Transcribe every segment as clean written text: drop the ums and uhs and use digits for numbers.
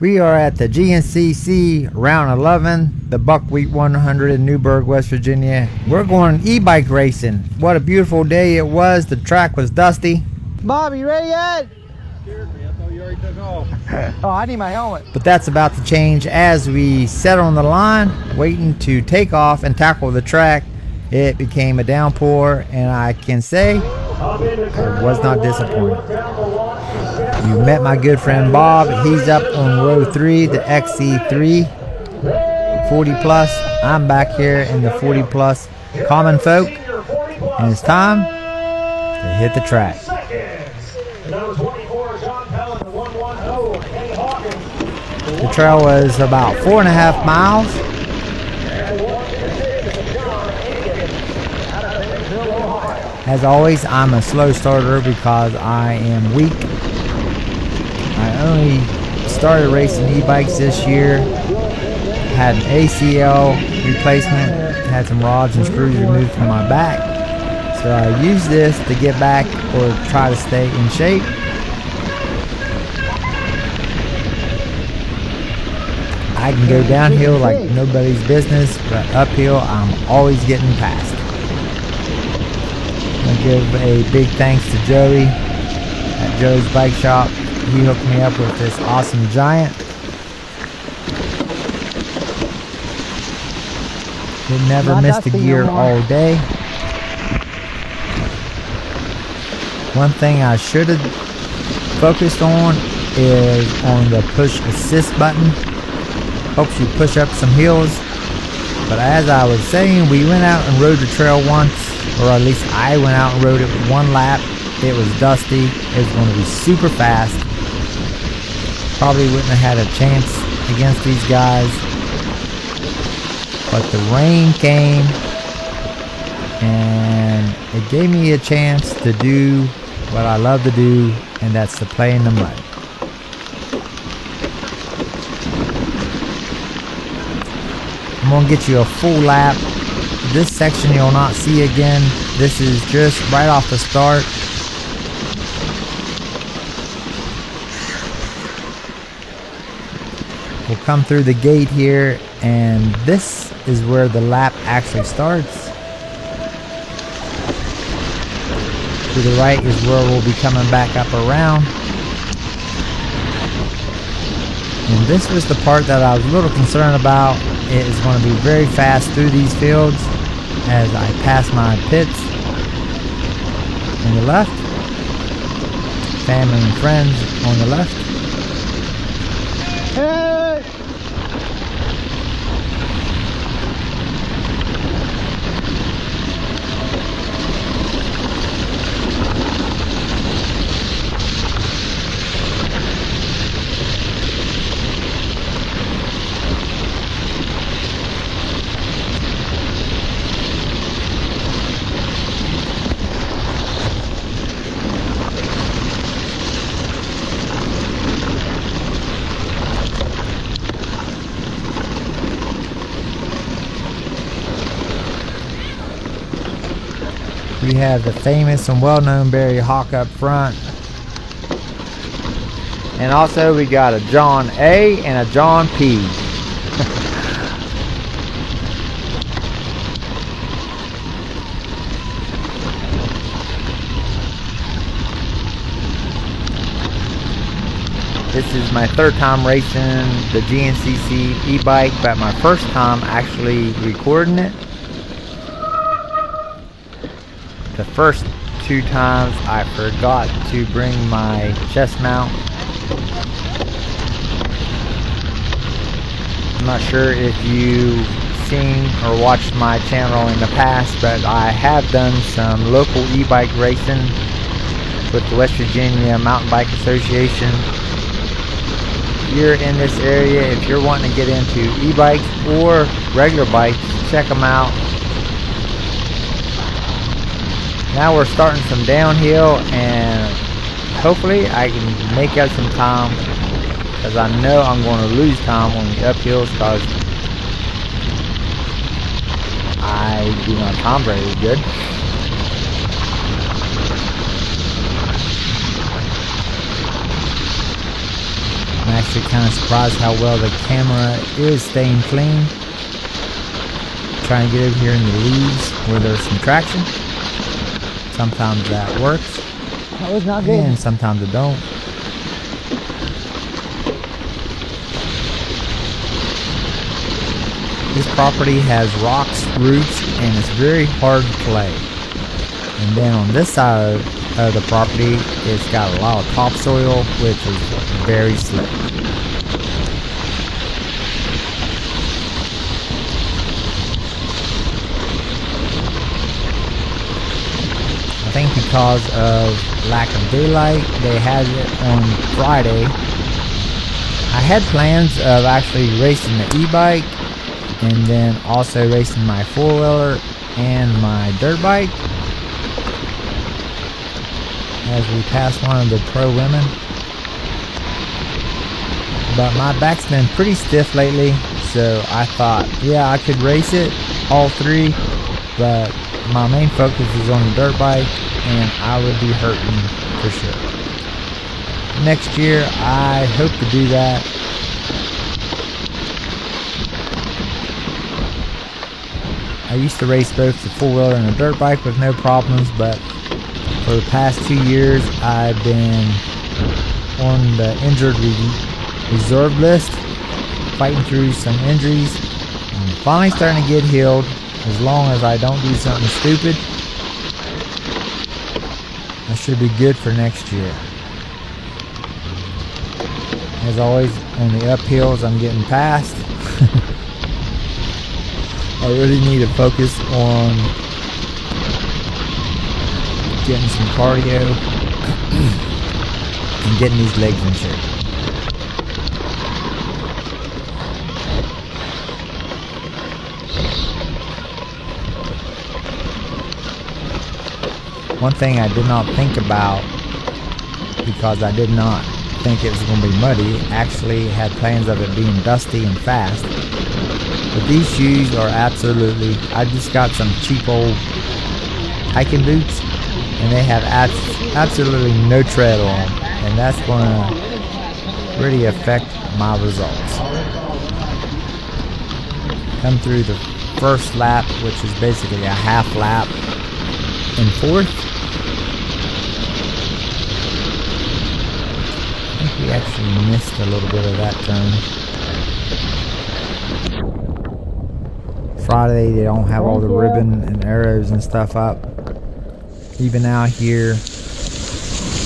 We are at the GNCC Round 11, the Buckwheat 100 in Newburgh, West Virginia. We're going e-bike racing. What a beautiful day it was. The track was dusty. Bob, you ready yet? Scared me. I thought you already took off. Oh, I need my helmet. But that's about to change as we set on the line, waiting to take off and tackle the track. It became a downpour, and I can say I was not disappointed. You met my good friend Bob. He's up on row 3, the XC3 40 plus. I'm back here in the 40 plus common folk, and it's time to hit the track. The trail was about 4.5 miles. As always, I'm a slow starter because I am weak. I only started racing e-bikes this year. Had an ACL replacement, had some rods and screws removed from my back. So I use this to get back or try to stay in shape. I can go downhill like nobody's business, but uphill I'm always getting past. I'm gonna give a big thanks to Joey at Joe's Bike Shop. He hooked me up with this awesome Giant. It never missed a gear all day. One thing I should have focused on is on the push assist button. Helps you push up some hills. But as I was saying, we went out and rode the trail once, or at least I went out and rode it one lap. It was dusty. It was going to be super fast. Probably wouldn't have had a chance against these guys. But the rain came and it gave me a chance to do what I love to do, and that's to play in the mud. I'm going to get you a full lap. This section you'll not see again. This is just right off the start. We'll come through the gate here, and this is where the lap actually starts. To the right is where we'll be coming back up around. And this was the part that I was a little concerned about. It is going to be very fast through these fields as I pass my pits. On the left, family and friends on the left. Hey! We have the famous and well-known Barry Hawk up front. And also we got a John A and a John P. This is my third time racing the GNCC e-bike, but my first time actually recording it. The first 2 times I forgot to bring my chest mount. I'm not sure if you've seen or watched my channel in the past, but I have done some local e-bike racing with the West Virginia Mountain Bike Association. If you're in this area, if you're wanting to get into e-bikes or regular bikes, check them out. Now we're starting some downhill, and hopefully I can make up some time, because I know I'm going to lose time on the uphills, because I do not time very good. I'm actually kind of surprised how well the camera is staying clean. Trying to get over here in the leaves where there's some traction. Sometimes that works. That was not good. And sometimes it don't. This property has rocks, roots, and it's very hard to play. And then on this side of the property, it's got a lot of topsoil, which is very slick. I think because of lack of daylight, they had it on Friday. I had plans of actually racing the e-bike and then also racing my four-wheeler and my dirt bike as we pass one of the pro women. But my back's been pretty stiff lately, so I thought, yeah, I could race it, all three, but my main focus is on the dirt bike, and I would be hurting for sure. Next year, I hope to do that. I used to race both the four-wheeler and the dirt bike with no problems, but for the past 2 years, I've been on the injured reserve list, fighting through some injuries. I'm finally starting to get healed. As long as I don't do something stupid, I should be good for next year. As always, on the uphills, I'm getting past. I really need to focus on getting some cardio and getting these legs in shape. One thing I did not think about, because I did not think it was going to be muddy, actually had plans of it being dusty and fast. But these shoes are absolutely, I just got some cheap old hiking boots, and they have absolutely no tread on them, and that's going to really affect my results. Come through the first lap, which is basically a half lap in fourth. I think we actually missed a little bit of that turn. Friday they don't have all the ribbon and arrows and stuff up. Even out here,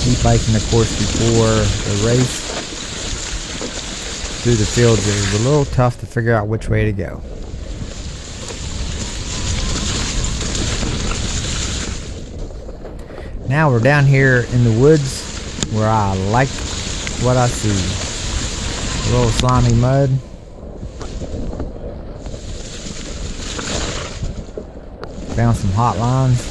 e-biking the course before the race, through the fields, it was a little tough to figure out which way to go. Now we're down here in the woods where I like what I see. A little slimy mud. Found some hot lines.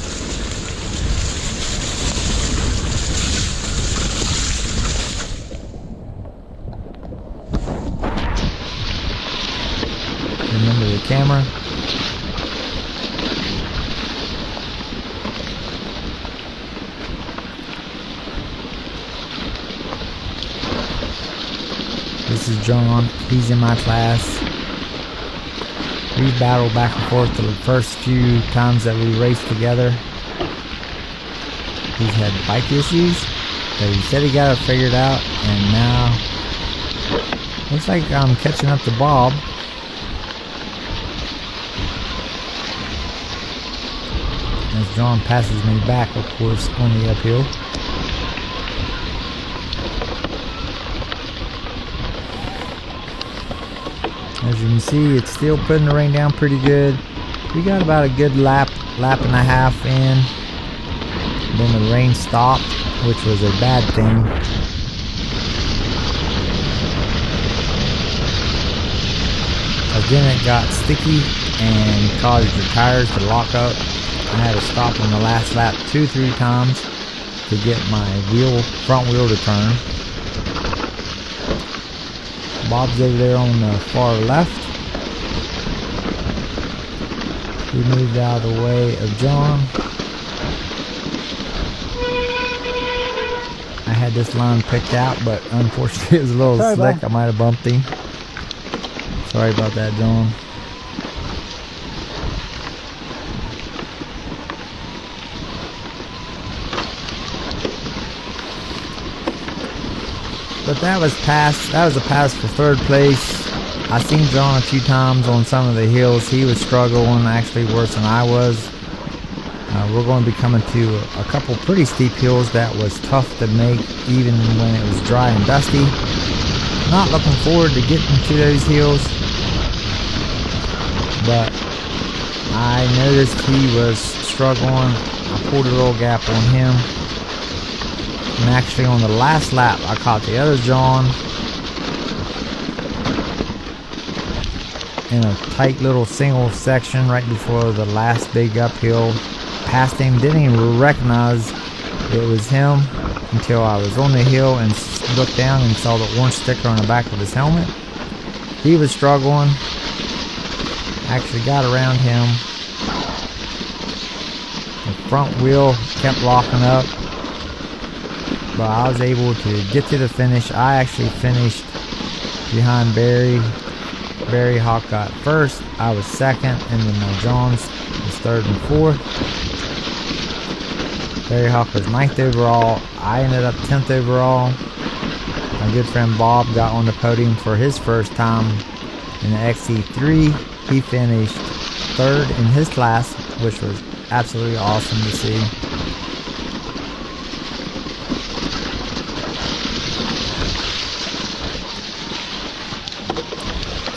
Remember the camera. This is John. He's in my class. We battled back and forth the first few times that we raced together. He's had bike issues, but he said he got it figured out, and now looks like I'm catching up to Bob. As John passes me back, of course, on the uphill. As you can see, it's still putting the rain down pretty good. We got about a good lap and a half in. Then the rain stopped, which was a bad thing. Again, it got sticky and caused the tires to lock up. I had to stop on the last lap 2-3 times to get my front wheel to turn. Bob's over there on the far left. He moved out of the way of John. I had this line picked out, but unfortunately it was a little slick. I might have bumped him. Sorry about that, John. But that was a pass for third place. I seen John a few times on some of the hills. He was struggling actually worse than I was. We're going to be coming to a couple pretty steep hills that was tough to make even when it was dry and dusty. Not looking forward to getting to those hills, but I noticed he was struggling. I pulled a little gap on him, and actually on the last lap I caught the other John in a tight little single section right before the last big uphill. Passed him, didn't even recognize it was him until I was on the hill and looked down and saw the orange sticker on the back of his helmet. He was struggling. Actually got around him. The front wheel kept locking up, but I was able to get to the finish. I actually finished behind Barry. Barry Hawk got first. I was second, and then Johns was third and fourth. Barry Hawk was 9th overall. I ended up 10th overall. My good friend Bob got on the podium for his first time in the XC3. He finished third in his class, which was absolutely awesome to see.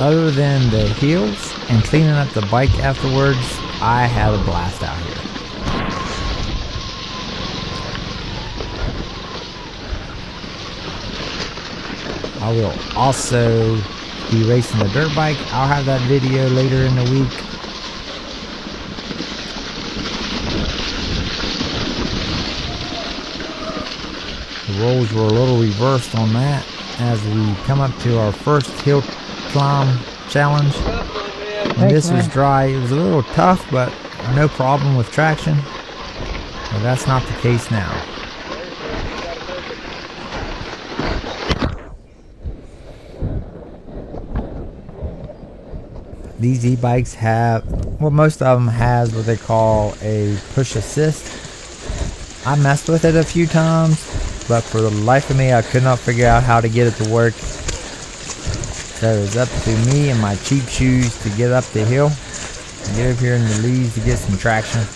Other than the hills and cleaning up the bike afterwards, I had a blast out here. I will also be racing the dirt bike. I'll have that video later in the week. The rolls were a little reversed on that as we come up to our first hill climb challenge. And this was dry. It was a little tough, but no problem with traction. But that's not the case now. These e-bikes have, well, most of them has what they call a push assist. I messed with it a few times, but for the life of me, I could not figure out how to get it to work. So it was up to me and my cheap shoes to get up the hill and get up here in the leaves to get some traction.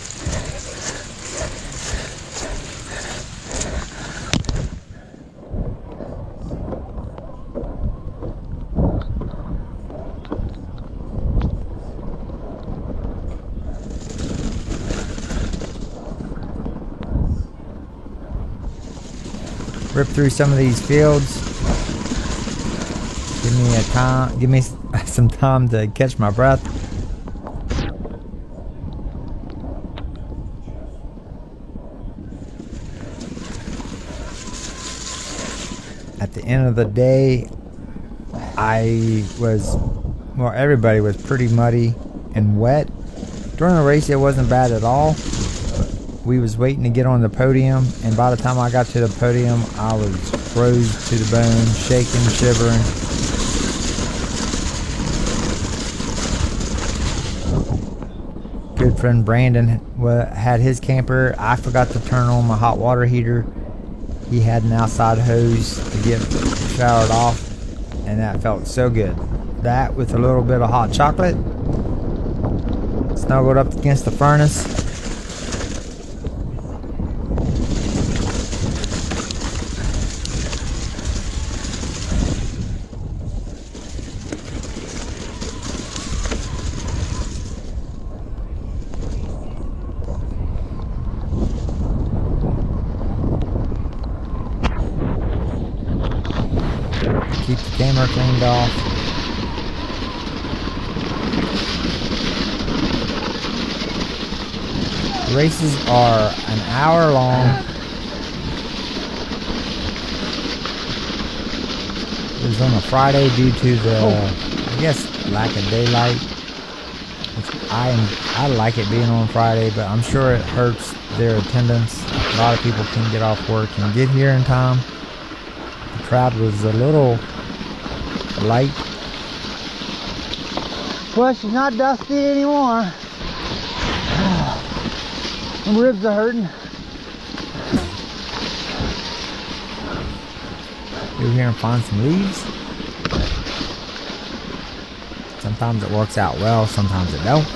Rip through some of these fields. Give me some time to catch my breath. At the end of the day, everybody was pretty muddy and wet. During the race, it wasn't bad at all. We was waiting to get on the podium, and by the time I got to the podium, I was froze to the bone, shaking, shivering. Good friend Brandon had his camper. I forgot to turn on my hot water heater. He had an outside hose to get showered off, and that felt so good. That with a little bit of hot chocolate, snuggled up against the furnace. Keep the camera cleaned off. The races are an hour long. It was on a Friday due to the, I guess, lack of daylight. I like it being on Friday, but I'm sure it hurts their attendance. A lot of people can't get off work and get here in time. The crowd was a little light. Well, she's not dusty anymore. My ribs are hurting. Go here and find some leaves. Sometimes it works out well, sometimes it don't.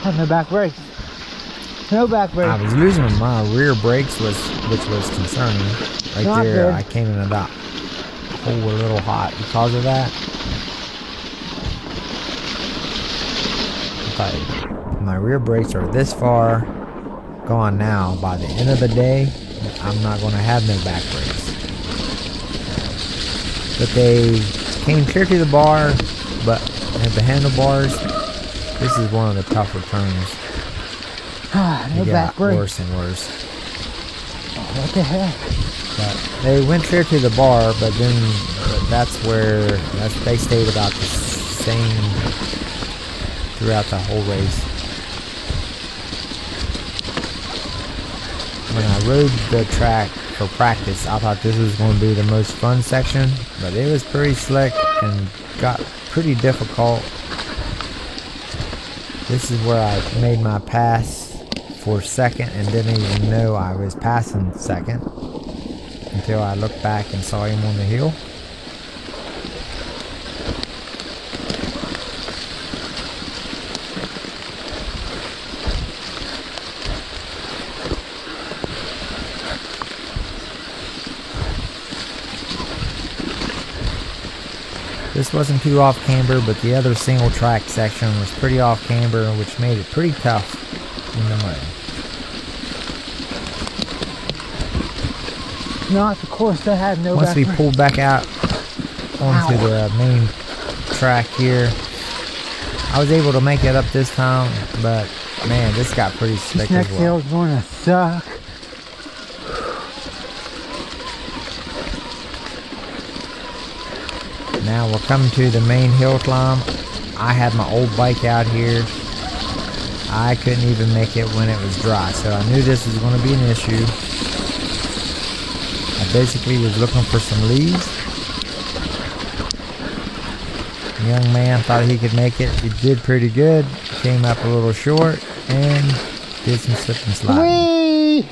I have no back brakes. No back brakes. I was losing my rear brakes, which was concerning. Right not there, good. I came into that hole a little hot because of that. But my rear brakes are this far gone now. By the end of the day, I'm not going to have no back brakes. But they came clear to the bar, but at the handlebars, this is one of the tougher turns. No back brake. Worse and worse. Oh, what the heck? But they went clear to the bar, but then they stayed about the same throughout the whole race. When I rode the track for practice, I thought this was going to be the most fun section, but it was pretty slick and got pretty difficult. This is where I made my pass for second and didn't even know I was passing second until I looked back and saw him on the hill. This wasn't too off camber, but the other single track section was pretty off camber, which made it pretty tough in the mud. Not the course that had no Once we pulled back out onto the main track here, I was able to make it up this time, but man, this got pretty slick as well. This next hill is going to suck. Now we're coming to the main hill climb. I had my old bike out here. I couldn't even make it when it was dry, so I knew this was going to be an issue. I basically was looking for some leaves. The young man thought he could make it. He did pretty good. Came up a little short and did some slip and slide. Whee!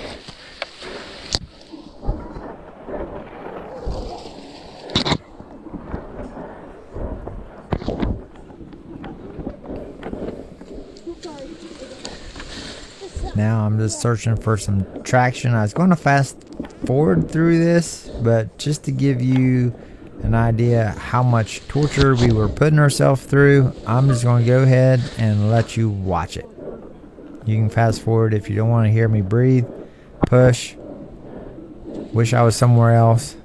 Now I'm just searching for some traction. I was going to fast forward through this, but just to give you an idea how much torture we were putting ourselves through, I'm just going to go ahead and let you watch it. You can fast forward if you don't want to hear me breathe, push, wish I was somewhere else.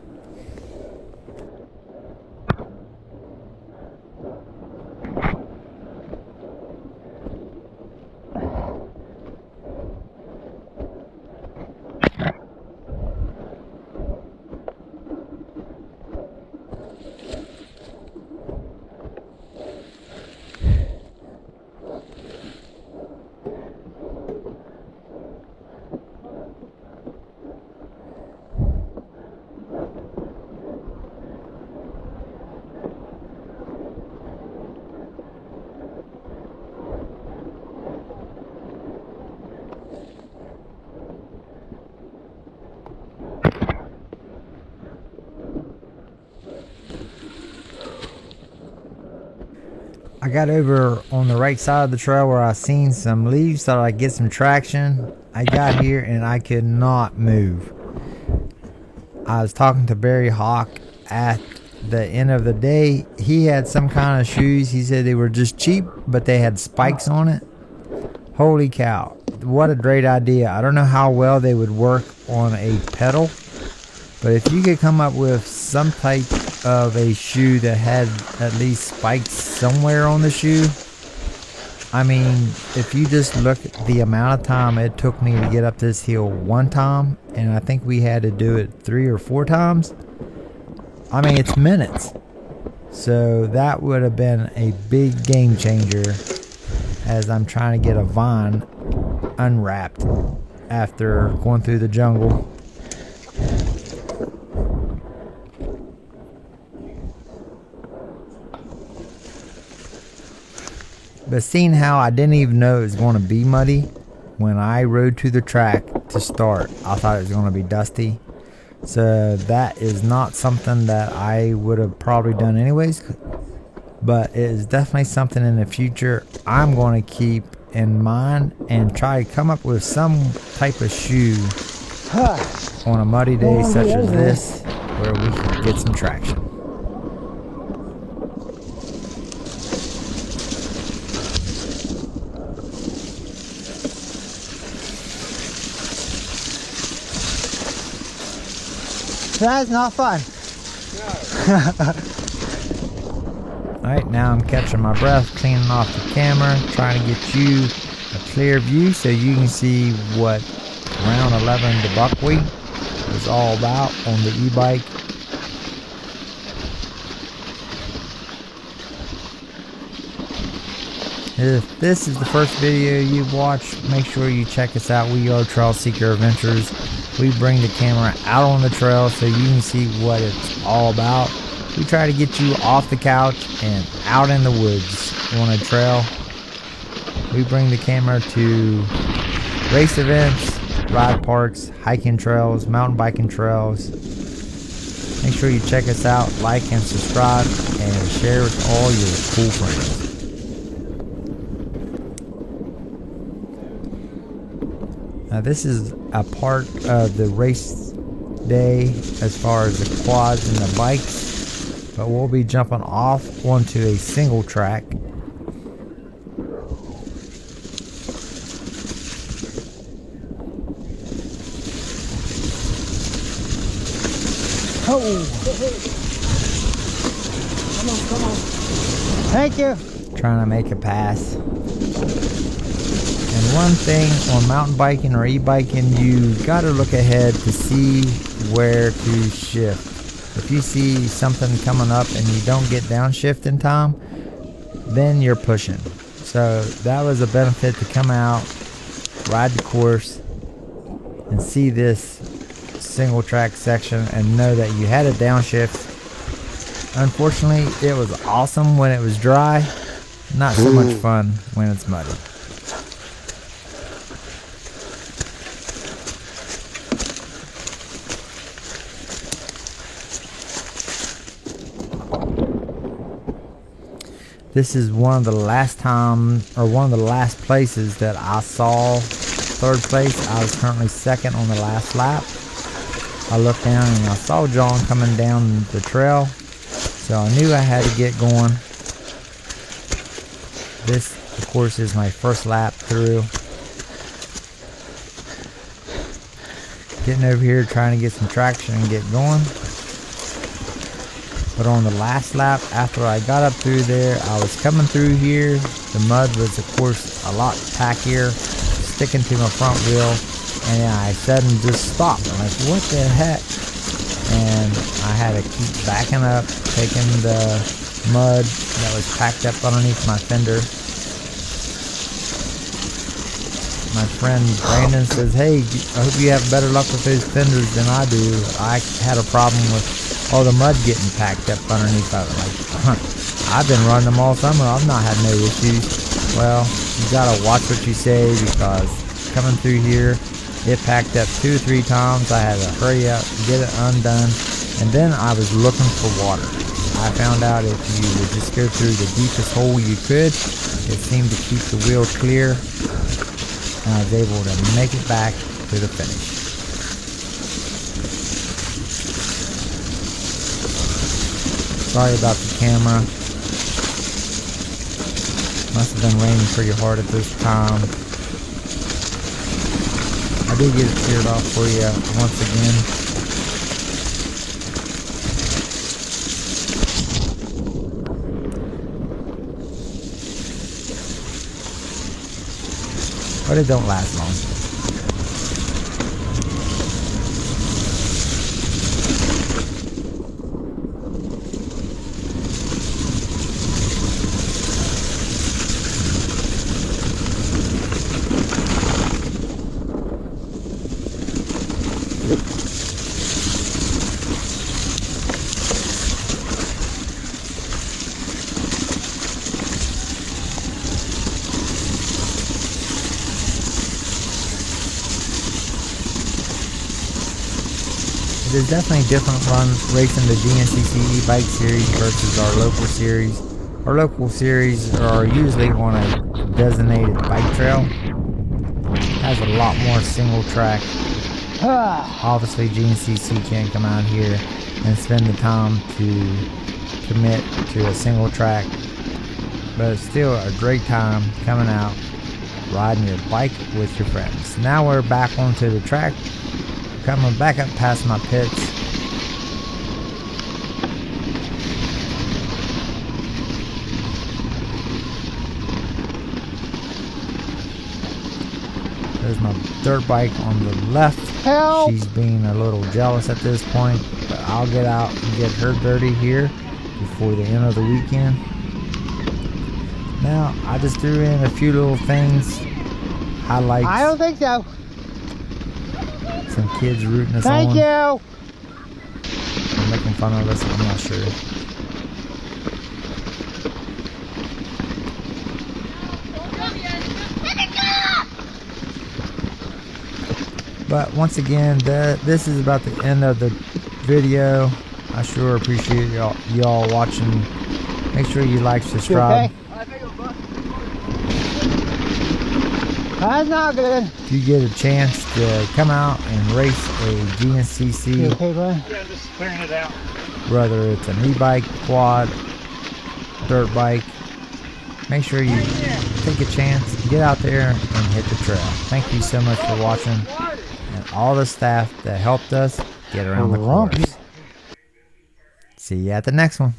I got over on the right side of the trail where I seen some leaves, thought I'd get some traction. I got here and I could not move. I was talking to Barry Hawk at the end of the day. He had some kind of shoes. He said they were just cheap, but they had spikes on it. Holy cow. What a great idea. I don't know how well they would work on a pedal, but if you could come up with some type of a shoe that had at least spikes somewhere on the shoe, I mean, if you just look at the amount of time it took me to get up this hill one time, and I think we had to do it 3 or 4 times. I mean, it's minutes. So that would have been a big game changer as I'm trying to get a vine unwrapped after going through the jungle. But seeing how I didn't even know it was going to be muddy when I rode to the track to start, I thought it was going to be dusty. So that is not something that I would have probably done anyways. But it is definitely something in the future I'm going to keep in mind and try to come up with some type of shoe on a muddy day such as this where we can get some traction. That's not fun. Alright, now I'm catching my breath, cleaning off the camera, trying to get you a clear view so you can see what round 11 to buckwheat is all about on the e-bike. If this is the first video you've watched, make sure you check us out. We are Trail Seeker Adventures. We bring the camera out on the trail so you can see what it's all about. We try to get you off the couch and out in the woods on a trail. We bring the camera to race events, ride parks, hiking trails, mountain biking trails. Make sure you check us out, like and subscribe, and share with all your cool friends. Now this is a part of the race day as far as the quads and the bikes, but we'll be jumping off onto a single track. Oh! Come on. Thank you. Trying to make a pass. And one thing on mountain biking or e-biking, you gotta look ahead to see where to shift. If you see something coming up and you don't get downshift in time, then you're pushing. So that was a benefit to come out, ride the course, and see this single track section and know that you had a downshift. Unfortunately, it was awesome when it was dry, not so much fun when it's muddy. This is one of the last places that I saw third place. I was currently second on the last lap. I looked down and I saw John coming down the trail, so I knew I had to get going. This, of course, is my first lap through. Getting over here, trying to get some traction and get going. But on the last lap, after I got up through there, I was coming through here. The mud was, of course, a lot packier, sticking to my front wheel. And then I suddenly just stopped. I'm like, what the heck? And I had to keep backing up, taking the mud that was packed up underneath my fender. My friend Brandon says, hey, I hope you have better luck with those fenders than I do. I had a problem with all the mud getting packed up underneath of it. Like, I've been running them all summer. I've not had no issues. Well, you gotta watch what you say, because coming through here, it packed up 2 or 3 times. I had to hurry up, get it undone, and then I was looking for water. I found out if you would just go through the deepest hole you could, it seemed to keep the wheel clear, and I was able to make it back to the finish. Sorry about the camera. Must have been raining pretty hard at this time. I did get it cleared off for you once again. but it don't last long. There's definitely different racing the GNCC e-bike series versus our local series. Our local series are usually on a designated bike trail. Has a lot more single track. Obviously GNCC can't come out here and spend the time to commit to a single track, but it's still a great time coming out, riding your bike with your friends. Now we're back onto the track. Coming back up past my pits. There's my dirt bike on the left. Help! She's being a little jealous at this point, but I'll get out and get her dirty here before the end of the weekend. Now, I just threw in a few little things, highlights. I don't think so. Some kids rooting us on. Thank you. They're making fun of us, I'm not sure. But once again, this is about the end of the video. I sure appreciate y'all watching. Make sure you like, subscribe. Okay? That's not good. If you get a chance to come out and race a GNCC, You okay, bud? Yeah, I'm just clearing it out. whether it's an e-bike, quad, dirt bike, make sure you take a chance, get out there and hit the trail. Thank you so much for watching, and all the staff that helped us get around the course. See you at the next one.